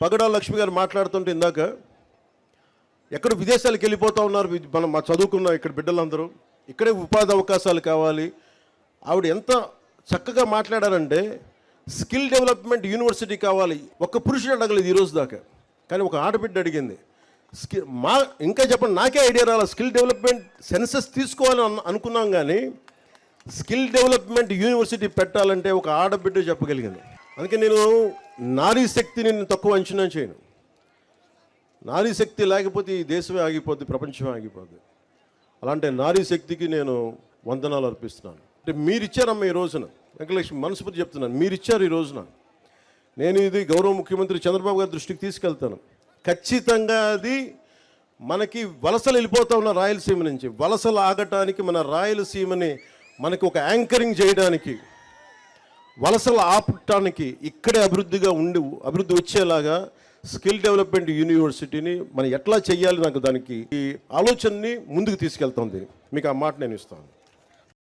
పగడాల లక్ష్మి గారు మాట్లాడుతుంటే ఇందాక ఎక్కడ విదేశాలకు వెళ్ళిపోతూ ఉన్నారు మనం మా చదువుకున్న ఇక్కడ బిడ్డలందరూ, ఇక్కడే ఉపాధి అవకాశాలు కావాలి. ఆవిడ ఎంత చక్కగా మాట్లాడారంటే స్కిల్ డెవలప్మెంట్ యూనివర్సిటీ కావాలి. ఒక్క పురుషుడు అడగలేదు ఈరోజు దాకా, కానీ ఒక ఆడబిడ్డ అడిగింది. ఇంకా చెప్పండి, నాకే ఐడియా రాలేదు. స్కిల్ డెవలప్మెంట్ సెన్సెస్ తీసుకోవాలని అనుకున్నాం, కానీ స్కిల్ డెవలప్మెంట్ యూనివర్సిటీ పెట్టాలంటే ఒక ఆడబిడ్డ చెప్పగలిగింది. అందుకే నేను నారీ శక్తిని తక్కువ అంచనా చేయను. నారీ శక్తి లేకపోతే ఈ దేశమే ఆగిపోద్ది, ప్రపంచమే ఆగిపోద్ది. అలాంటి నారీ శక్తికి నేను వందనాలు అర్పిస్తున్నాను. అంటే మీరు ఇచ్చారమ్మ ఈ రోజున, వెంకటలక్ష్మి మనస్ఫూర్తి చెప్తున్నాను, మీరు ఇచ్చారు ఈ రోజున. నేను ఇది గౌరవ ముఖ్యమంత్రి చంద్రబాబు గారి దృష్టికి తీసుకెళ్తాను. ఖచ్చితంగా అది మనకి వలసలు వెళ్ళిపోతూ ఉన్న రాయలసీమ నుంచి వలసలు ఆగటానికి, మన రాయలసీమని మనకి ఒక యాంకరింగ్ చేయడానికి, వలసలు ఆపటానికి, ఇక్కడే అభివృద్ధి వచ్చేలాగా స్కిల్ డెవలప్మెంట్ యూనివర్సిటీని మనం ఎట్లా చేయాలి, నాకు దానికి ఈ ఆలోచనని ముందుకు తీసుకెళ్తుంది. మీకు ఆ మాట నేను ఇస్తాను.